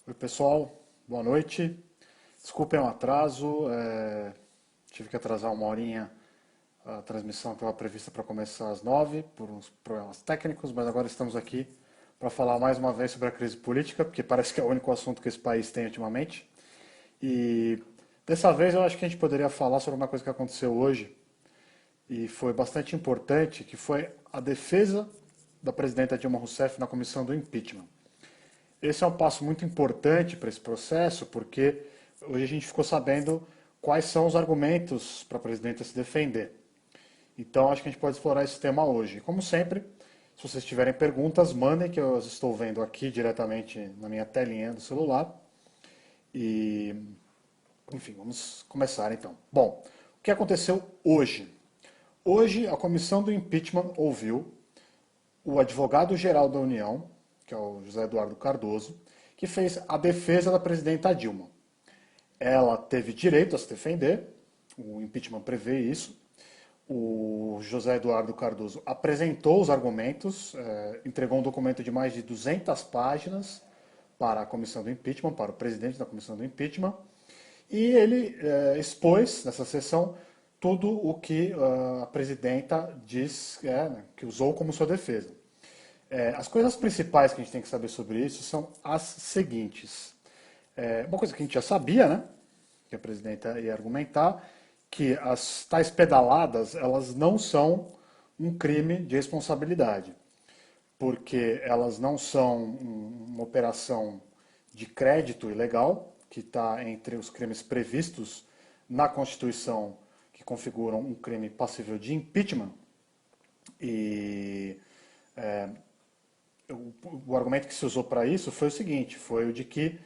Oi, pessoal, boa noite. Desculpem o atraso, tive que atrasar uma horinha. A transmissão estava prevista para começar às 9 por uns problemas técnicos, mas agora estamos aqui para falar mais uma vez sobre a crise política, porque parece que é o único assunto que esse país tem ultimamente. E dessa vez eu acho que a gente poderia falar sobre uma coisa que aconteceu hoje e foi bastante importante, que foi a defesa da presidenta Dilma Rousseff na comissão do impeachment. Esse é um passo muito importante para esse processo, porque hoje a gente ficou sabendo quais são os argumentos para a presidenta se defender. Então, acho que a gente pode explorar esse tema hoje. Como sempre, se vocês tiverem perguntas, mandem, que eu as estou vendo aqui diretamente na minha telinha do celular. E, enfim, vamos começar então. Bom, o que aconteceu hoje? Hoje, a comissão do impeachment ouviu o advogado-geral da União, que é o José Eduardo Cardoso, que fez a defesa da presidenta Dilma. Ela teve direito a se defender, o impeachment prevê isso. O José Eduardo Cardoso apresentou os argumentos, entregou um documento de mais de 200 páginas para a comissão do impeachment, para o presidente da comissão do impeachment, e ele expôs nessa sessão tudo o que a presidenta diz né, que usou como sua defesa. As coisas principais que a gente tem que saber sobre isso são as seguintes. Uma coisa que a gente já sabia, né? Que a presidenta ia argumentar, que as tais pedaladas, elas não são um crime de responsabilidade, porque elas não são uma operação de crédito ilegal, que está entre os crimes previstos na Constituição que configuram um crime passível de impeachment. E o argumento que se usou para isso foi o seguinte, foi o de que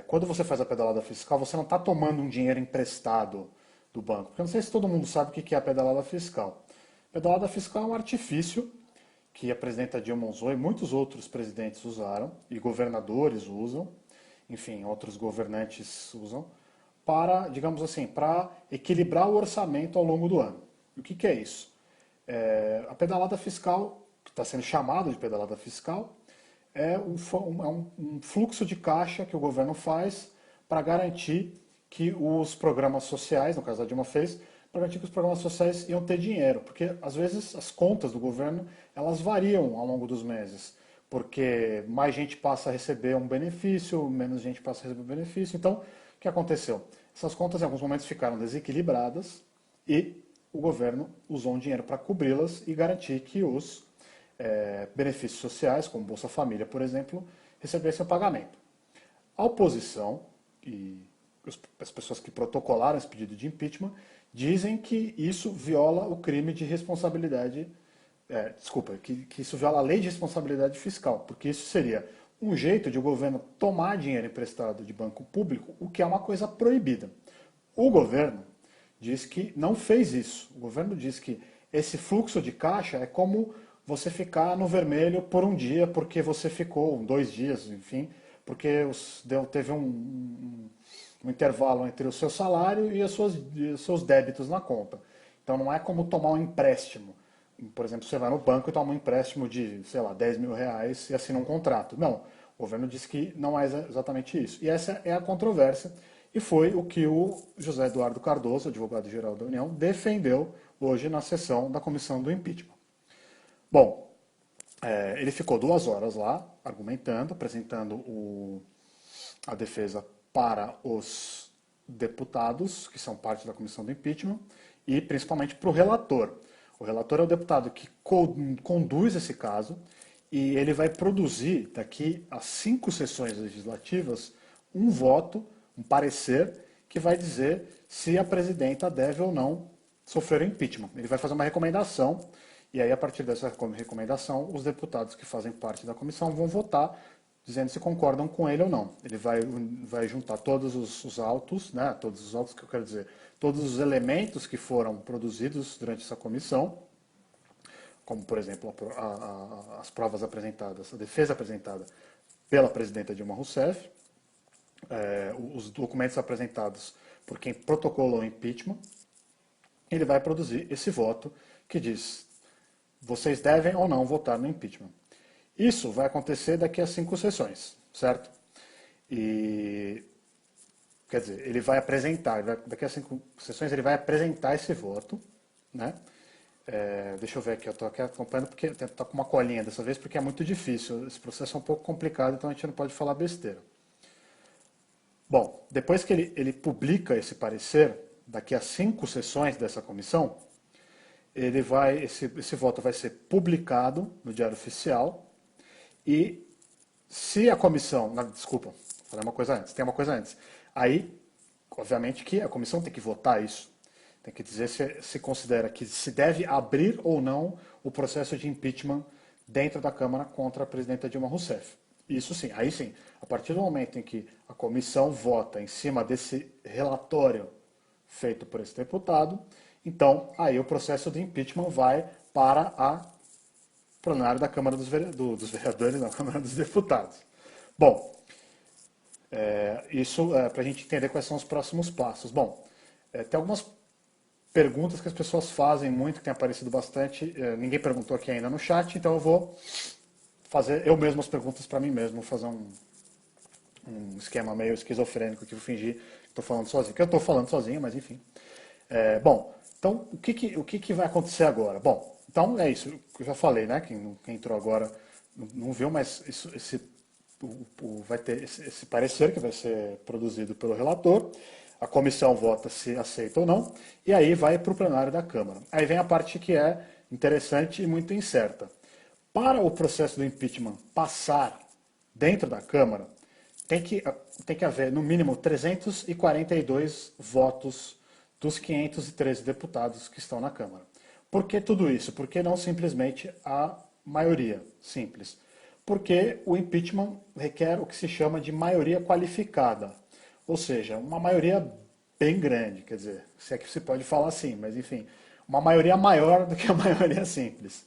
quando você faz a pedalada fiscal, você não está tomando um dinheiro emprestado do banco. Porque eu não sei se todo mundo sabe o que é a pedalada fiscal. A pedalada fiscal é um artifício que a presidenta Dilma usou e muitos outros presidentes usaram, e governadores usam, enfim, outros governantes usam, para, digamos assim, para equilibrar o orçamento ao longo do ano. E o que é isso? A pedalada fiscal, que está sendo chamada de pedalada fiscal, é um fluxo de caixa que o governo faz para garantir que os programas sociais, no caso da Dilma fez, para garantir que os programas sociais iam ter dinheiro, porque às vezes as contas do governo elas variam ao longo dos meses, porque mais gente passa a receber um benefício, menos gente passa a receber um benefício. Então, o que aconteceu? Essas contas em alguns momentos ficaram desequilibradas e o governo usou um dinheiro para cobri-las e garantir que os benefícios sociais, como Bolsa Família, por exemplo, recebessem o pagamento. A oposição e as pessoas que protocolaram esse pedido de impeachment dizem que isso viola o crime de responsabilidade, que isso viola a lei de responsabilidade fiscal, porque isso seria um jeito de o governo tomar dinheiro emprestado de banco público, o que é uma coisa proibida. O governo diz que não fez isso. O governo diz que esse fluxo de caixa é como você ficar no vermelho por um dia, porque você ficou 2 dias, enfim, porque teve um intervalo entre o seu salário e os seus débitos na conta. Então não é como tomar um empréstimo. Por exemplo, você vai no banco e toma um empréstimo de, sei lá, 10 mil reais e assina um contrato. Não, o governo diz que não é exatamente isso. E essa é a controvérsia, e foi o que o José Eduardo Cardoso, advogado-geral da União, defendeu hoje na sessão da comissão do impeachment. Bom, ele ficou 2 horas lá, argumentando, apresentando a defesa para os deputados, que são parte da comissão do impeachment, e principalmente para o relator. O relator é o deputado que conduz esse caso, e ele vai produzir, daqui a 5 sessões legislativas, um voto, um parecer, que vai dizer se a presidenta deve ou não sofrer impeachment. Ele vai fazer uma recomendação, e aí, a partir dessa recomendação, os deputados que fazem parte da comissão vão votar dizendo se concordam com ele ou não. Ele vai juntar todos os autos, né, todos os autos que eu quero dizer, todos os elementos que foram produzidos durante essa comissão, como, por exemplo, as provas apresentadas, a defesa apresentada pela presidenta Dilma Rousseff, os documentos apresentados por quem protocolou o impeachment. Ele vai produzir esse voto que diz: vocês devem ou não votar no impeachment. Isso vai acontecer daqui a 5 sessões, certo? E, quer dizer, ele vai apresentar, daqui a 5 sessões ele vai apresentar esse voto, né? Deixa eu ver aqui, eu estou aqui acompanhando porque estou com uma colinha dessa vez porque é muito difícil, esse processo é um pouco complicado, então a gente não pode falar besteira. Bom, depois que ele publica esse parecer, daqui a 5 sessões dessa comissão, esse voto vai ser publicado no Diário Oficial e se a comissão, desculpa, falei uma coisa antes, tem uma coisa antes. Aí, obviamente que a comissão tem que votar isso. Tem que dizer se considera que se deve abrir ou não o processo de impeachment dentro da Câmara contra a presidenta Dilma Rousseff. Isso sim, aí sim, a partir do momento em que a comissão vota em cima desse relatório feito por esse deputado, então aí o processo de impeachment vai para a plenário da Câmara dos Vereadores, da Câmara dos Deputados. Bom, isso é para a gente entender quais são os próximos passos. Bom, tem algumas perguntas que as pessoas fazem muito, que tem aparecido bastante. Ninguém perguntou aqui ainda no chat, então eu vou fazer eu mesmo as perguntas para mim mesmo, vou fazer um esquema meio esquizofrênico que vou fingir que estou falando sozinho. Que eu estou falando sozinho, mas enfim. Bom, então o que vai acontecer agora? Bom, então é isso que eu já falei, né? Quem entrou agora não viu, mas vai ter esse parecer que vai ser produzido pelo relator. A comissão vota se aceita ou não, e aí vai para o plenário da Câmara. Aí vem a parte que é interessante e muito incerta. Para o processo do impeachment passar dentro da Câmara, tem que haver, no mínimo, 342 votos dos 513 deputados que estão na Câmara. Por que tudo isso? Por que não simplesmente a maioria simples? Porque o impeachment requer o que se chama de maioria qualificada, ou seja, uma maioria bem grande, quer dizer, se é que se pode falar assim, mas enfim, uma maioria maior do que a maioria simples.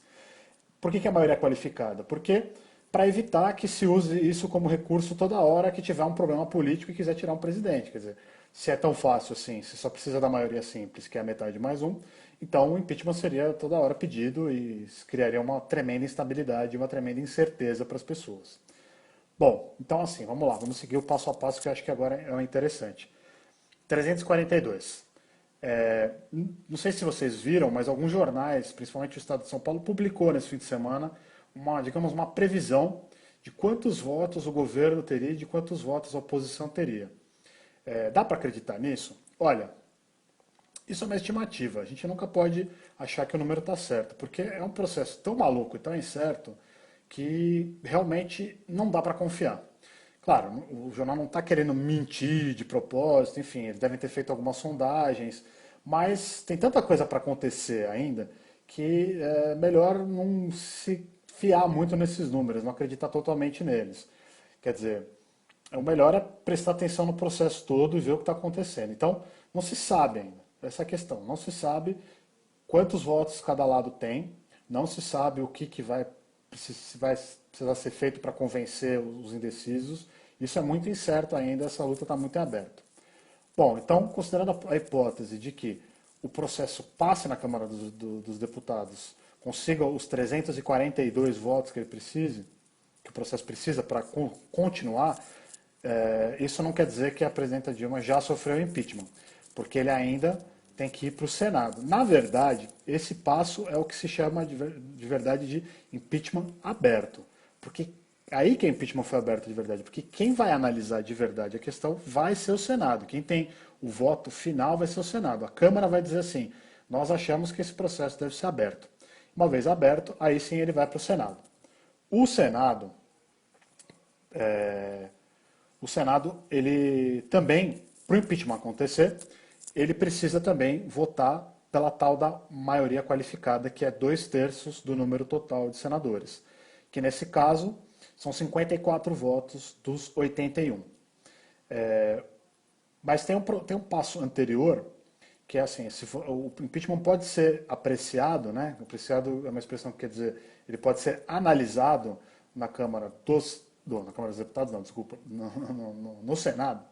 Por que a maioria é qualificada? Porque para evitar que se use isso como recurso toda hora que tiver um problema político e quiser tirar um presidente. Quer dizer, se é tão fácil assim, se só precisa da maioria simples, que é a metade mais um, então o impeachment seria toda hora pedido e criaria uma tremenda instabilidade, uma tremenda incerteza para as pessoas. Bom, então assim, vamos lá, vamos seguir o passo a passo que eu acho que agora é o interessante. 342. Não sei se vocês viram, mas alguns jornais, principalmente o Estado de São Paulo, publicou nesse fim de semana digamos, uma previsão de quantos votos o governo teria e de quantos votos a oposição teria. Dá para acreditar nisso? Olha, isso é uma estimativa. A gente nunca pode achar que o número está certo, porque é um processo tão maluco e tão incerto que realmente não dá para confiar. Claro, o jornal não está querendo mentir de propósito, enfim, eles devem ter feito algumas sondagens, mas tem tanta coisa para acontecer ainda que é melhor não se fiar muito nesses números, não acreditar totalmente neles. Quer dizer, o melhor é prestar atenção no processo todo e ver o que está acontecendo. Então, não se sabe ainda, essa é a questão, não se sabe quantos votos cada lado tem, não se sabe o que vai precisar ser feito para convencer os indecisos. Isso é muito incerto ainda, essa luta está muito em aberto. Bom, então, considerando a hipótese de que o processo passe na Câmara dos Deputados, consiga os 342 votos que ele precise, que o processo precisa para continuar, isso não quer dizer que a presidenta Dilma já sofreu impeachment, porque ele ainda tem que ir para o Senado. Na verdade, esse passo é o que se chama de verdade de impeachment aberto, porque aí que o impeachment foi aberto de verdade, porque quem vai analisar de verdade a questão vai ser o Senado, quem tem o voto final vai ser o Senado. A Câmara vai dizer assim, nós achamos que esse processo deve ser aberto. Uma vez aberto, aí sim ele vai para o Senado. O Senado, o Senado, ele também, para o impeachment acontecer, ele precisa também votar pela tal da maioria qualificada, que é 2/3 do número total de senadores, que nesse caso são 54 votos dos 81. Mas tem um passo anterior, que é assim, o impeachment pode ser apreciado, né? Apreciado é uma expressão que quer dizer, ele pode ser analisado na Câmara na Câmara dos Deputados, não, desculpa, no Senado.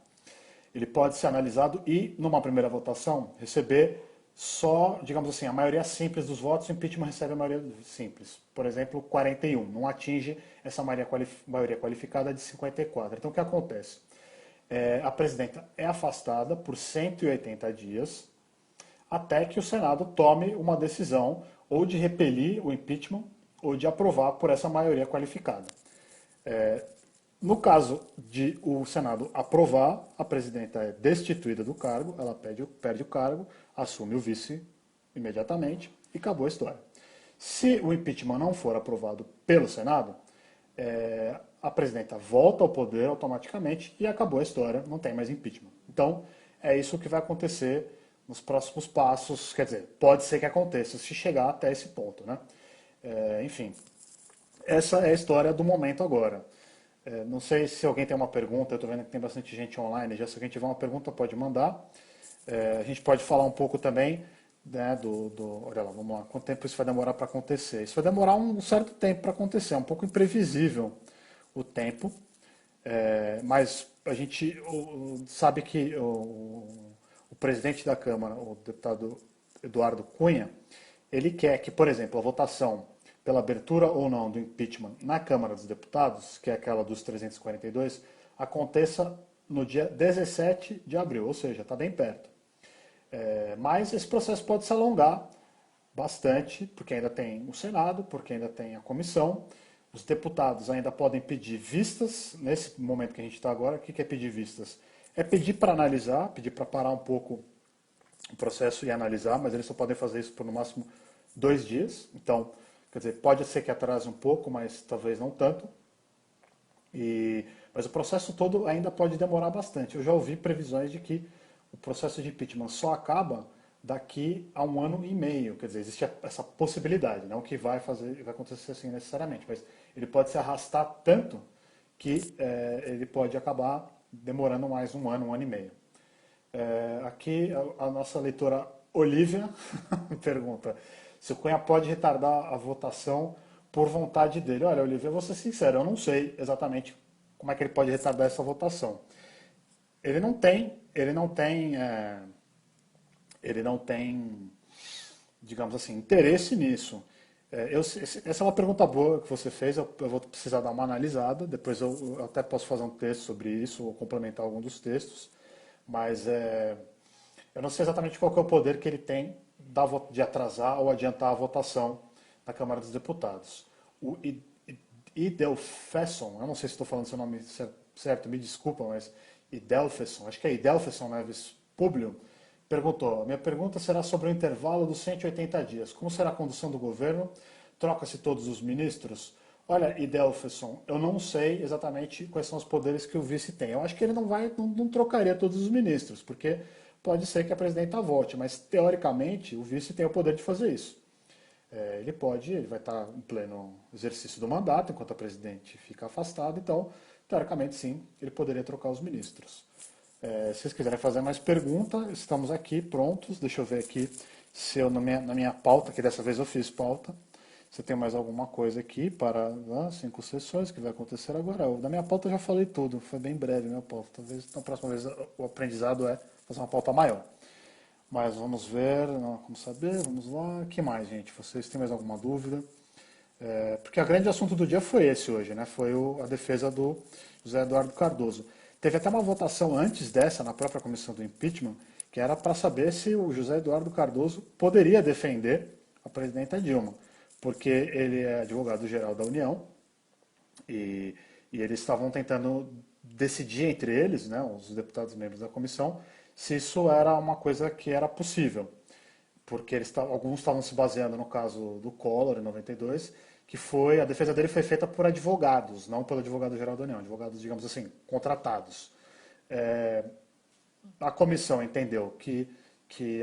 Ele pode ser analisado e, numa primeira votação, receber só, digamos assim, a maioria simples dos votos, o impeachment recebe a maioria simples. Por exemplo, 41, não atinge essa maioria qualificada de 54. Então, o que acontece? A presidenta é afastada por 180 dias até que o Senado tome uma decisão ou de repelir o impeachment ou de aprovar por essa maioria qualificada. No caso de o Senado aprovar, a presidenta é destituída do cargo, ela perde o cargo, assume o vice imediatamente e acabou a história. Se o impeachment não for aprovado pelo Senado, a presidenta volta ao poder automaticamente e acabou a história, não tem mais impeachment. Então, é isso que vai acontecer nos próximos passos, quer dizer, pode ser que aconteça se chegar até esse ponto, né? Enfim, essa é a história do momento agora. Não sei se alguém tem uma pergunta, eu estou vendo que tem bastante gente online, já se alguém tiver uma pergunta pode mandar. A gente pode falar um pouco também, né, olha lá, vamos lá, quanto tempo isso vai demorar para acontecer? Isso vai demorar um certo tempo para acontecer, é um pouco imprevisível o tempo, mas a gente sabe que o presidente da Câmara, o deputado Eduardo Cunha, ele quer que, por exemplo, a votação pela abertura ou não do impeachment na Câmara dos Deputados, que é aquela dos 342, aconteça no dia 17 de abril, ou seja, está bem perto. Mas esse processo pode se alongar bastante, porque ainda tem o Senado, porque ainda tem a comissão. Os deputados ainda podem pedir vistas, nesse momento que a gente está agora. O que é pedir vistas? É pedir para analisar, pedir para parar um pouco o processo e analisar, mas eles só podem fazer isso por no máximo 2 dias. Então, quer dizer, pode ser que atrase um pouco, mas talvez não tanto. Mas o processo todo ainda pode demorar bastante. Eu já ouvi previsões de que o processo de impeachment só acaba daqui a 1 ano e meio. Quer dizer, existe essa possibilidade, não que vai acontecer assim necessariamente, mas ele pode se arrastar tanto que ele pode acabar demorando mais 1 ano e meio. Aqui a nossa leitora Olivia pergunta se o Cunha pode retardar a votação por vontade dele. Olha, Olivia, eu vou ser sincero, eu não sei exatamente como é que ele pode retardar essa votação. Ele não tem, digamos assim, interesse nisso. Essa é uma pergunta boa que você fez, eu vou precisar dar uma analisada, depois eu até posso fazer um texto sobre isso, ou complementar algum dos textos, mas eu não sei exatamente qual que é o poder que ele tem de atrasar ou adiantar a votação na Câmara dos Deputados. O Idelfesson, eu não sei se estou falando seu nome certo, me desculpa, mas Idelfesson, acho que é Idelfesson Neves Públio, perguntou: minha pergunta será sobre o intervalo dos 180 dias. Como será a condução do governo? Troca-se todos os ministros? Olha, Idelfesson, eu não sei exatamente quais são os poderes que o vice tem. Eu acho que ele não trocaria todos os ministros, porque pode ser que a presidenta volte, mas teoricamente o vice tem o poder de fazer isso. Ele vai estar em pleno exercício do mandato, enquanto a presidente fica afastada, então, teoricamente, sim, ele poderia trocar os ministros. Se vocês quiserem fazer mais pergunta, estamos aqui prontos. Deixa eu ver aqui se eu, na minha pauta, que dessa vez eu fiz pauta, se tem mais alguma coisa aqui para 5 sessões que vai acontecer agora. Na minha pauta eu já falei tudo, foi bem breve a minha pauta. Talvez na próxima vez o aprendizado é fazer uma pauta maior. Mas vamos ver, como saber, vamos lá. O que mais, gente? Vocês têm mais alguma dúvida? Porque o grande assunto do dia foi esse hoje, né? Foi a defesa do José Eduardo Cardoso. Teve até uma votação antes dessa, na própria comissão do impeachment, que era para saber se o José Eduardo Cardoso poderia defender a presidenta Dilma, porque ele é advogado-geral da União e eles estavam tentando decidir entre eles, né, os deputados membros da comissão, se isso era uma coisa que era possível, porque alguns estavam se baseando no caso do Collor, em 92, que a defesa dele foi feita por advogados, não pelo advogado-geral da União, advogados, digamos assim, contratados. A comissão entendeu que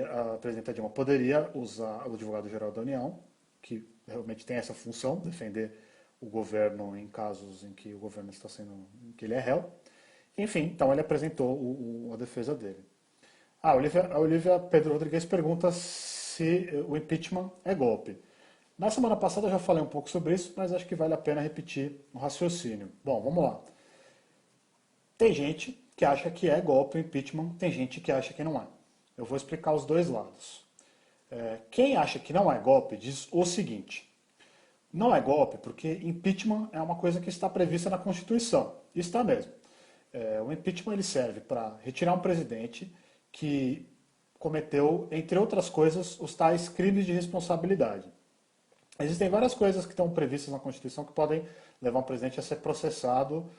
a presidenta Dilma poderia usar o advogado-geral da União, que realmente tem essa função, defender o governo em casos em que o governo está sendo, em que ele é réu. Enfim, então ele apresentou a defesa dele. A Olivia Pedro Rodrigues pergunta se o impeachment é golpe. Na semana passada eu já falei um pouco sobre isso, mas acho que vale a pena repetir o raciocínio. Bom, vamos lá. Tem gente que acha que é golpe o impeachment, tem gente que acha que não é. Eu vou explicar os dois lados. Quem acha que não é golpe diz o seguinte: não é golpe porque impeachment é uma coisa que está prevista na Constituição. Está mesmo. O impeachment ele serve para retirar um presidente que cometeu, entre outras coisas, os tais crimes de responsabilidade. Existem várias coisas que estão previstas na Constituição que podem levar um presidente a ser processado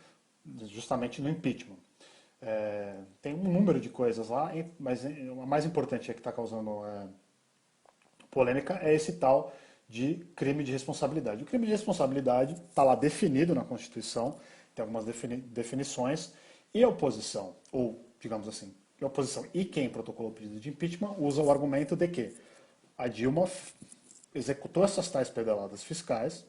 justamente no impeachment. Tem um número de coisas lá, mas a mais importante é que está causando polêmica é esse tal de crime de responsabilidade. O crime de responsabilidade está lá definido na Constituição, tem algumas definições, e a oposição, ou digamos assim, a oposição e quem protocolou o pedido de impeachment usa o argumento de que a Dilma executou essas tais pedaladas fiscais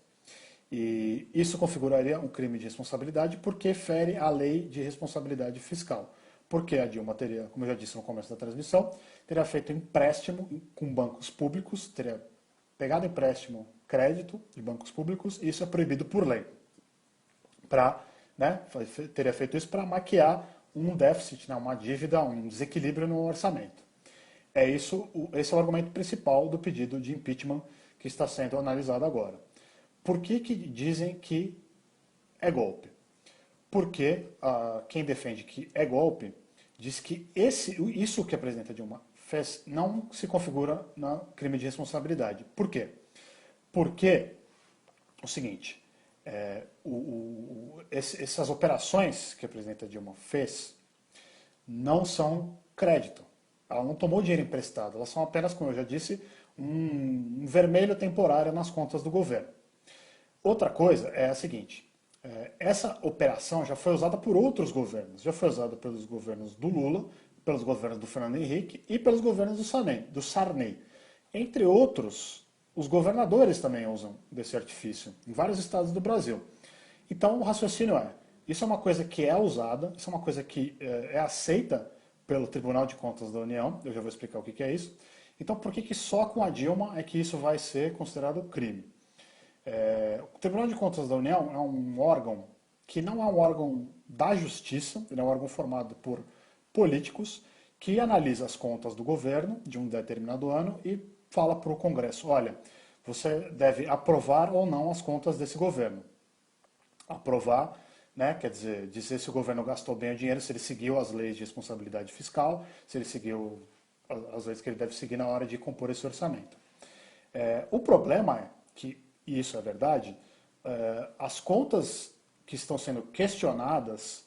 e isso configuraria um crime de responsabilidade porque fere a lei de responsabilidade fiscal. Porque a Dilma teria, como eu já disse no começo da transmissão, teria feito empréstimo com bancos públicos, teria pegado empréstimo, crédito de bancos públicos, e isso é proibido por lei. Teria feito isso para maquiar um déficit, uma dívida, um desequilíbrio no orçamento. Esse é o argumento principal do pedido de impeachment que está sendo analisado agora. Por que dizem que é golpe? Porque quem defende que é golpe diz que isso que a presidenta Dilma fez não se configura na crime de responsabilidade. Por quê? Porque o seguinte, essas operações que a presidenta Dilma fez não são crédito. Ela não tomou dinheiro emprestado, elas são apenas, como eu já disse, um vermelho temporário nas contas do governo. Outra coisa é a seguinte, essa operação já foi usada por outros governos, já foi usada pelos governos do Lula, pelos governos do Fernando Henrique e pelos governos do Sarney. Entre outros, os governadores também usam desse artifício, em vários estados do Brasil. Então o raciocínio isso é uma coisa que é usada, isso é uma coisa que é aceita pelo Tribunal de Contas da União, eu já vou explicar o que é isso. Então por que só com a Dilma é que isso vai ser considerado crime? O Tribunal de Contas da União é um órgão que não é um órgão da justiça, ele é um órgão formado por políticos que analisa as contas do governo de um determinado ano e fala para o Congresso, olha, você deve aprovar ou não as contas desse governo. Aprovar, quer dizer se o governo gastou bem o dinheiro, se ele seguiu as leis de responsabilidade fiscal, se ele seguiu as leis que ele deve seguir na hora de compor esse orçamento. O problema é que, e isso é verdade, as contas que estão sendo questionadas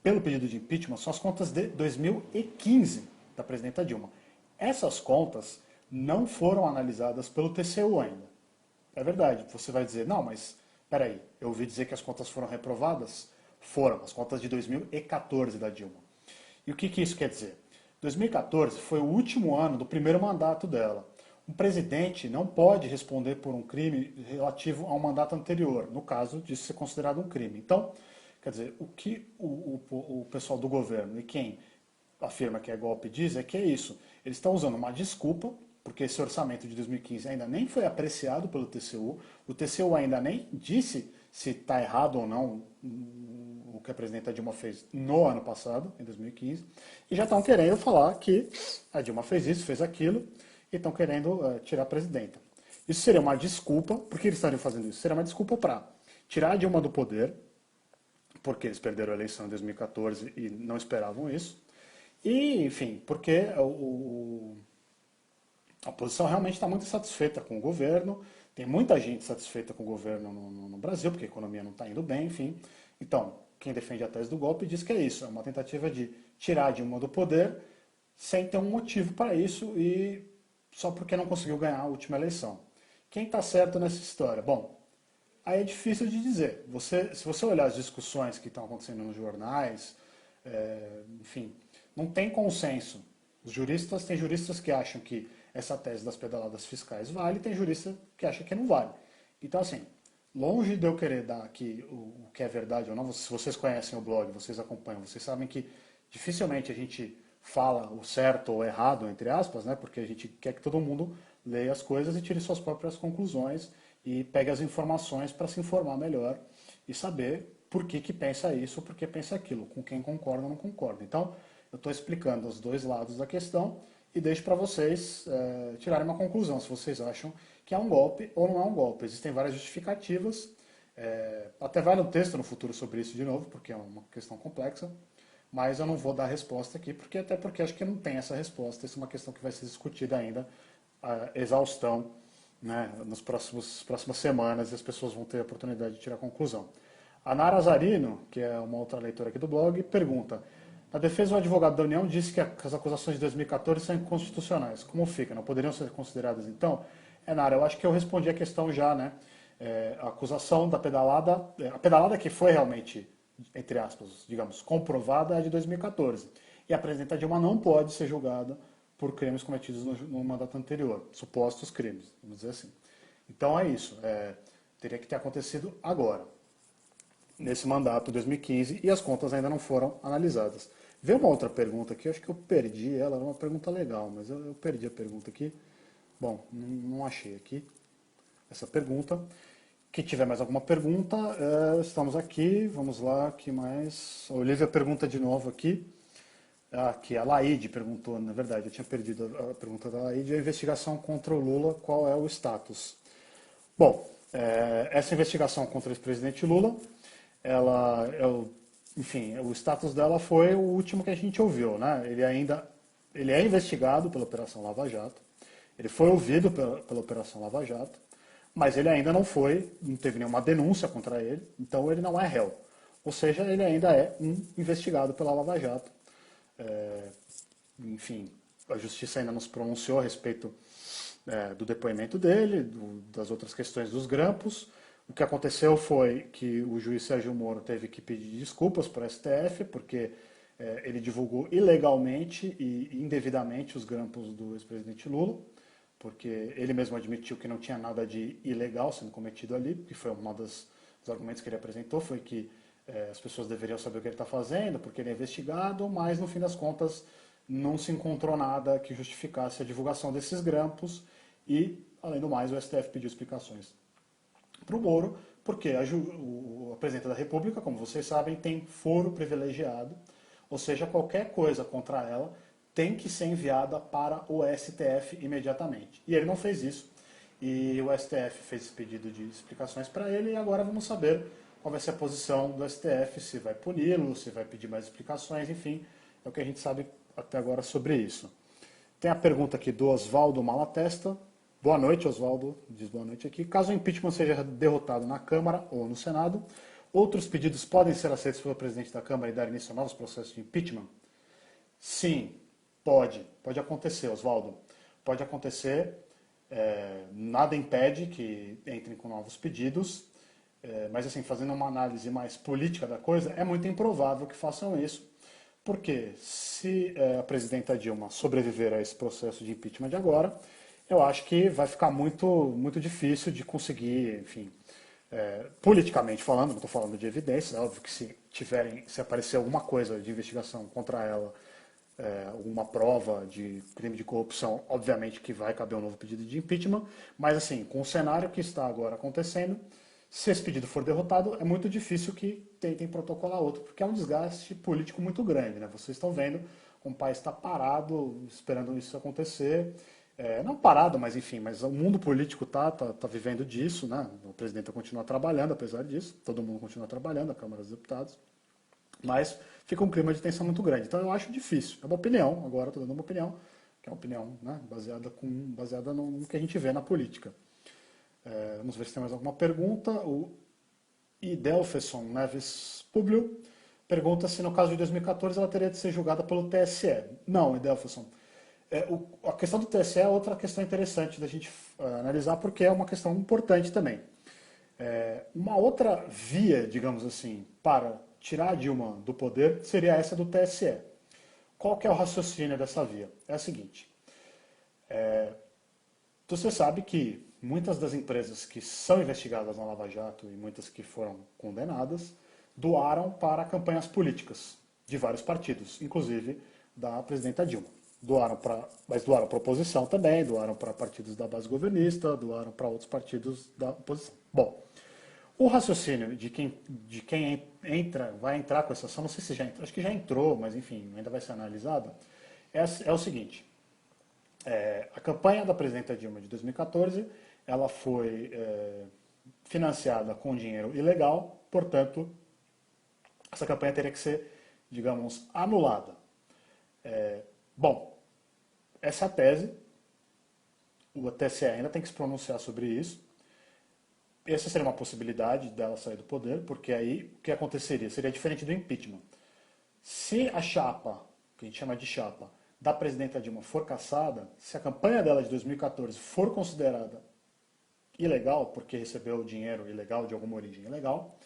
pelo pedido de impeachment são as contas de 2015 da presidenta Dilma. Essas contas não foram analisadas pelo TCU ainda. É verdade, você vai dizer, não, mas peraí, eu ouvi dizer que as contas foram reprovadas? Foram, as contas de 2014 da Dilma. E o que isso quer dizer? 2014 foi o último ano do primeiro mandato dela. Um presidente não pode responder por um crime relativo a um mandato anterior, no caso de ser considerado um crime. Então, quer dizer, o que o pessoal do governo e quem afirma que é golpe diz é que é isso. Eles estão usando uma desculpa, porque esse orçamento de 2015 ainda nem foi apreciado pelo TCU, o TCU ainda nem disse se está errado ou não o que a presidenta Dilma fez no ano passado, em 2015, e já estão querendo falar que a Dilma fez isso, fez aquilo, e estão querendo tirar a presidenta. Isso seria uma desculpa, por que eles estariam fazendo isso? Seria uma desculpa para tirar a Dilma do poder, porque eles perderam a eleição em 2014 e não esperavam isso, e, enfim, porque a oposição realmente está muito satisfeita com o governo, tem muita gente satisfeita com o governo no Brasil, porque a economia não está indo bem, enfim. Então, quem defende a tese do golpe diz que é isso, é uma tentativa de tirar a Dilma do poder sem ter um motivo para isso e só porque não conseguiu ganhar a última eleição. Quem está certo nessa história? Bom, aí é difícil de dizer. Se você olhar as discussões que estão acontecendo nos jornais, enfim, não tem consenso. Tem juristas que acham que essa tese das pedaladas fiscais vale, tem jurista que acha que não vale. Então, assim, longe de eu querer dar aqui o que é verdade ou não, se vocês conhecem o blog, vocês acompanham, vocês sabem que dificilmente a gente fala o certo ou errado, entre aspas, porque a gente quer que todo mundo leia as coisas e tire suas próprias conclusões e pegue as informações para se informar melhor e saber por que pensa isso, por que pensa aquilo, com quem concorda ou não concorda. Então, eu estou explicando os dois lados da questão e deixo para vocês tirarem uma conclusão, se vocês acham que é um golpe ou não é um golpe. Existem várias justificativas, até vai no texto no futuro sobre isso de novo, porque é uma questão complexa, mas eu não vou dar resposta aqui, até porque acho que não tem essa resposta, isso é uma questão que vai ser discutida ainda, a exaustão, né, nas próximas semanas, e as pessoas vão ter a oportunidade de tirar a conclusão. A Nara Azarino, que é uma outra leitora aqui do blog, pergunta: na defesa, o advogado da União disse que as acusações de 2014 são inconstitucionais. Como fica? Não poderiam ser consideradas então? Nara, eu acho que eu respondi a questão já, né? A acusação da pedalada, a pedalada que foi realmente, entre aspas, digamos, comprovada é de 2014. E a presidenta Dilma não pode ser julgada por crimes cometidos no mandato anterior, supostos crimes, vamos dizer assim. Então é isso, teria que ter acontecido agora, nesse mandato 2015, e as contas ainda não foram analisadas. Veio uma outra pergunta aqui, eu acho que eu perdi ela, era uma pergunta legal, mas eu perdi a pergunta aqui. Bom, não achei aqui essa pergunta. Quem tiver mais alguma pergunta, estamos aqui, vamos lá, que mais? A Olivia pergunta de novo aqui. Aqui, a Laide perguntou, na verdade, eu tinha perdido a pergunta da Laide, a investigação contra o Lula, qual é o status? Bom, essa investigação contra o ex-presidente Lula, enfim, o status dela foi o último que a gente ouviu, né? Ele é investigado pela Operação Lava Jato, ele foi ouvido pela Operação Lava Jato, mas ele ainda não teve nenhuma denúncia contra ele, então ele não é réu. Ou seja, ele ainda é um investigado pela Lava Jato. Enfim, a justiça ainda não se pronunciou a respeito do depoimento dele, das outras questões dos grampos. O que aconteceu foi que o juiz Sérgio Moro teve que pedir desculpas para o STF, porque ele divulgou ilegalmente e indevidamente os grampos do ex-presidente Lula, porque ele mesmo admitiu que não tinha nada de ilegal sendo cometido ali, que foi dos argumentos que ele apresentou, foi que as pessoas deveriam saber o que ele está fazendo, porque ele é investigado, mas no fim das contas não se encontrou nada que justificasse a divulgação desses grampos e, além do mais, o STF pediu explicações para o Moro, porque a Presidenta da República, como vocês sabem, tem foro privilegiado, ou seja, qualquer coisa contra ela tem que ser enviada para o STF imediatamente. E ele não fez isso, e o STF fez esse pedido de explicações para ele, e agora vamos saber qual vai ser a posição do STF, se vai puni-lo, se vai pedir mais explicações, enfim, é o que a gente sabe até agora sobre isso. Tem a pergunta aqui do Oswaldo Malatesta. Boa noite, Oswaldo, diz boa noite aqui. Caso o impeachment seja derrotado na Câmara ou no Senado, outros pedidos podem ser aceitos pelo presidente da Câmara e dar início a novos processos de impeachment? Sim, pode. Pode acontecer, Oswaldo. Pode acontecer. Nada impede que entrem com novos pedidos. Mas, assim, fazendo uma análise mais política da coisa, é muito improvável que façam isso. Porque se a presidenta Dilma sobreviver a esse processo de impeachment de agora, eu acho que vai ficar muito, muito difícil de conseguir, enfim, politicamente falando, não estou falando de evidências, é óbvio que se aparecer alguma coisa de investigação contra ela, alguma prova de crime de corrupção, obviamente que vai caber um novo pedido de impeachment, mas assim, com o cenário que está agora acontecendo, se esse pedido for derrotado, é muito difícil que tentem protocolar outro, porque é um desgaste político muito grande, né? Vocês estão vendo, o país está parado, esperando isso acontecer. Não parado, mas enfim, mas o mundo político tá vivendo disso, né? O presidente continua trabalhando, apesar disso, todo mundo continua trabalhando, a Câmara dos Deputados, mas fica um clima de tensão muito grande. Então eu acho difícil. É uma opinião, agora estou dando uma opinião, que é uma opinião, né, baseada no que a gente vê na política. Vamos ver se tem mais alguma pergunta. O Idelfesson Neves Publio pergunta se no caso de 2014 ela teria de ser julgada pelo TSE. Não, Idelfesson. A questão do TSE é outra questão interessante da gente analisar, porque é uma questão importante também. Uma outra via, digamos assim, para tirar a Dilma do poder seria essa do TSE. Qual que é o raciocínio dessa via? É a seguinte. Você sabe que muitas das empresas que são investigadas na Lava Jato e muitas que foram condenadas doaram para campanhas políticas de vários partidos, inclusive da presidenta Dilma. Mas doaram para a oposição também, doaram para partidos da base governista, doaram para outros partidos da oposição. Bom, o raciocínio de quem vai entrar com essa ação, não sei se já entrou, acho que já entrou, mas enfim, ainda vai ser analisado, é o seguinte. A campanha da presidenta Dilma de 2014, ela foi financiada com dinheiro ilegal, portanto, essa campanha teria que ser, digamos, anulada. Bom, essa é a tese, o TSE ainda tem que se pronunciar sobre isso. Essa seria uma possibilidade dela sair do poder, porque aí o que aconteceria? Seria diferente do impeachment. Se a chapa, que a gente chama de chapa, da presidenta Dilma for cassada, se a campanha dela de 2014 for considerada ilegal, porque recebeu dinheiro ilegal de alguma origem ilegal,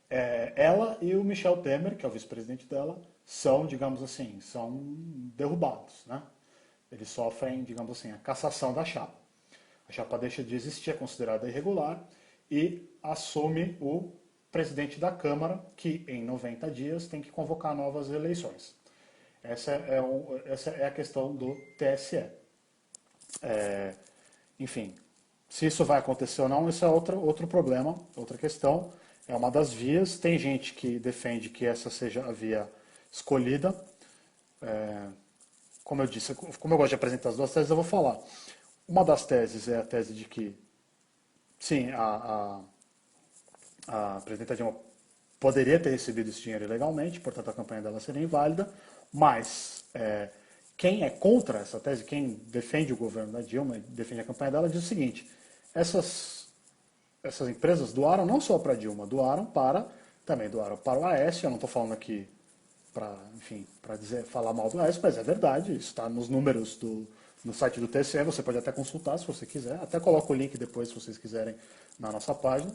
ela e o Michel Temer, que é o vice-presidente dela, são, digamos assim, são derrubados, né? Eles sofrem, digamos assim, a cassação da chapa. A chapa deixa de existir, é considerada irregular e assume o presidente da Câmara, que em 90 dias tem que convocar novas eleições. Essa é a questão do TSE. Enfim, se isso vai acontecer ou não, isso é outro problema, outra questão. É uma das vias. Tem gente que defende que essa seja a via escolhida. Como eu disse, como eu gosto de apresentar as duas teses, eu vou falar. Uma das teses é a tese de que, sim, a presidenta Dilma poderia ter recebido esse dinheiro ilegalmente, portanto a campanha dela seria inválida, mas quem é contra essa tese, quem defende o governo da Dilma, defende a campanha dela, diz o seguinte: essas empresas doaram não só para a Dilma, também doaram para o Aécio. Eu não estou falando aqui para falar mal do Aécio, mas é verdade, isso está nos números no site do TSE, você pode até consultar se você quiser, até coloco o link depois se vocês quiserem na nossa página.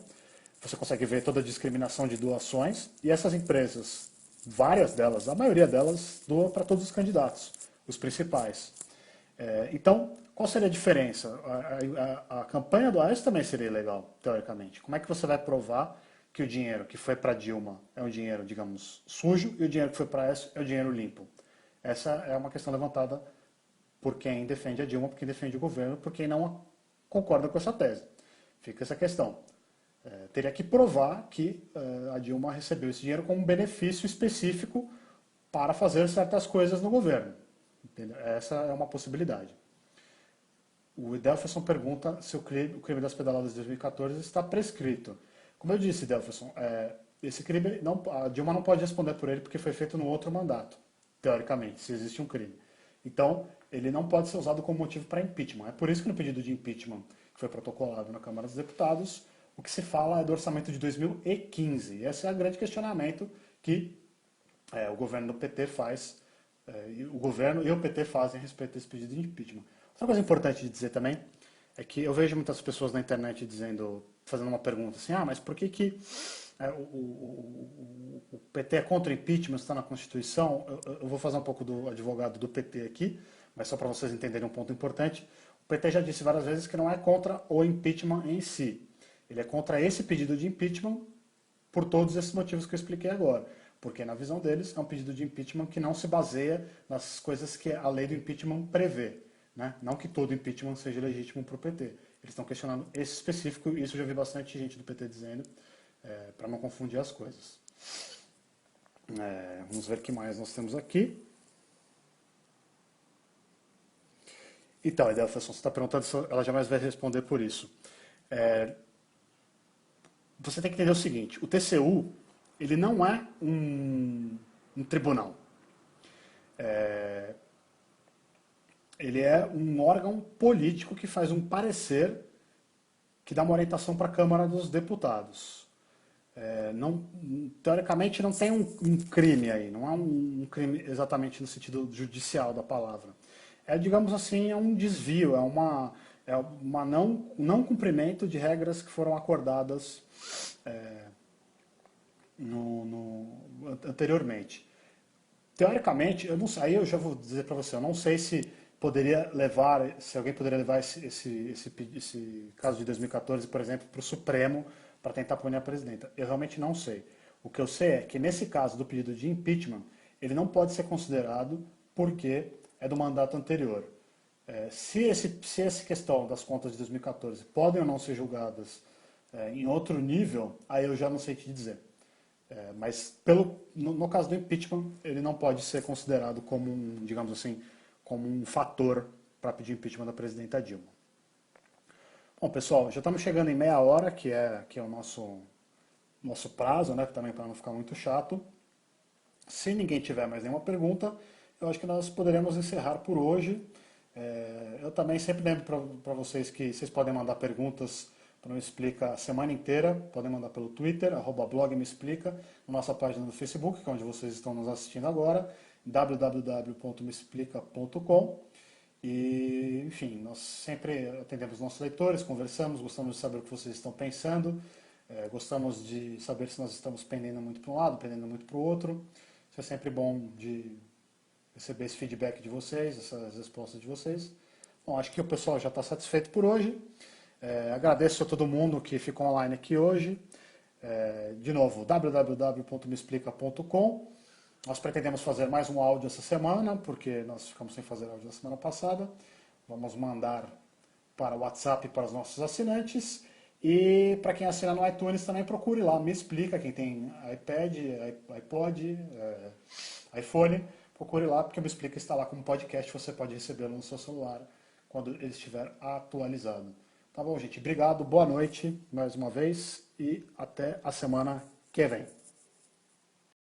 Você consegue ver toda a discriminação de doações, e essas empresas, várias delas, a maioria delas, doa para todos os candidatos, os principais. Então, qual seria a diferença? A campanha do Aécio também seria ilegal, teoricamente. Como é que você vai provar que o dinheiro que foi para Dilma é um dinheiro, digamos, sujo, e o dinheiro que foi para Aécio é o dinheiro limpo? Essa é uma questão levantada por quem defende a Dilma, por quem defende o governo, por quem não concorda com essa tese. Fica essa questão. Teria que provar que a Dilma recebeu esse dinheiro como um benefício específico para fazer certas coisas no governo. Entendeu? Essa é uma possibilidade. O Delferson pergunta se o crime das pedaladas de 2014 está prescrito. Como eu disse, Delferson, esse crime a Dilma não pode responder por ele porque foi feito no outro mandato, teoricamente, se existe um crime. Então, ele não pode ser usado como motivo para impeachment. É por isso que no pedido de impeachment que foi protocolado na Câmara dos Deputados, o que se fala é do orçamento de 2015. E esse é o grande questionamento que o governo do PT faz, o governo e o PT fazem a respeito desse pedido de impeachment. Outra coisa importante de dizer também é que eu vejo muitas pessoas na internet fazendo uma pergunta assim: mas por que o PT é contra o impeachment, está na Constituição? Eu vou fazer um pouco do advogado do PT aqui, mas só para vocês entenderem um ponto importante. O PT já disse várias vezes que não é contra o impeachment em si. Ele é contra esse pedido de impeachment por todos esses motivos que eu expliquei agora. Porque, na visão deles, é um pedido de impeachment que não se baseia nas coisas que a lei do impeachment prevê. Né? Não que todo impeachment seja legítimo para o PT. Eles estão questionando esse específico, e isso eu já vi bastante gente do PT dizendo, para não confundir as coisas. Vamos ver o que mais nós temos aqui. Então, a Delferson, você está perguntando se ela jamais vai responder por isso. Você tem que entender o seguinte: o TCU, ele não é um tribunal. Ele é um órgão político que faz um parecer que dá uma orientação para a Câmara dos Deputados. Teoricamente não tem um crime aí, não é um crime exatamente no sentido judicial da palavra. Digamos assim, é um desvio, é uma não cumprimento de regras que foram acordadas anteriormente. Teoricamente, eu não sei, aí eu já vou dizer para você, eu não sei se alguém poderia levar esse caso de 2014, por exemplo, para o Supremo para tentar punir a presidenta. Eu realmente não sei. O que eu sei é que nesse caso do pedido de impeachment, ele não pode ser considerado porque é do mandato anterior. Se essa questão das contas de 2014 podem ou não ser julgadas em outro nível, aí eu já não sei te dizer. Mas no caso do impeachment, ele não pode ser considerado como digamos assim, como um fator para pedir impeachment da presidenta Dilma. Bom, pessoal, já estamos chegando em meia hora, que é o nosso prazo, né, também para não ficar muito chato. Se ninguém tiver mais nenhuma pergunta, eu acho que nós poderemos encerrar por hoje. Eu também sempre lembro para vocês que vocês podem mandar perguntas para o Me Explica a semana inteira. Podem mandar pelo Twitter, @blogmeexplica, na nossa página do Facebook, que é onde vocês estão nos assistindo agora, www.meexplica.com. E, enfim, nós sempre atendemos nossos leitores, conversamos, gostamos de saber o que vocês estão pensando, gostamos de saber se nós estamos pendendo muito para um lado, pendendo muito para o outro. Isso é sempre bom de receber esse feedback de vocês, essas respostas de vocês. Bom, acho que o pessoal já está satisfeito por hoje. Agradeço a todo mundo que ficou online aqui hoje. De novo, www.meexplica.com. Nós pretendemos fazer mais um áudio essa semana, porque nós ficamos sem fazer áudio na semana passada. Vamos mandar para o WhatsApp para os nossos assinantes. E para quem assina no iTunes também procure lá, Me Explica, quem tem iPad, iPod, iPhone, procure lá, porque o Me Explica está lá como podcast, você pode recebê-lo no seu celular quando ele estiver atualizado. Tá bom, gente? Obrigado, boa noite mais uma vez e até a semana que vem.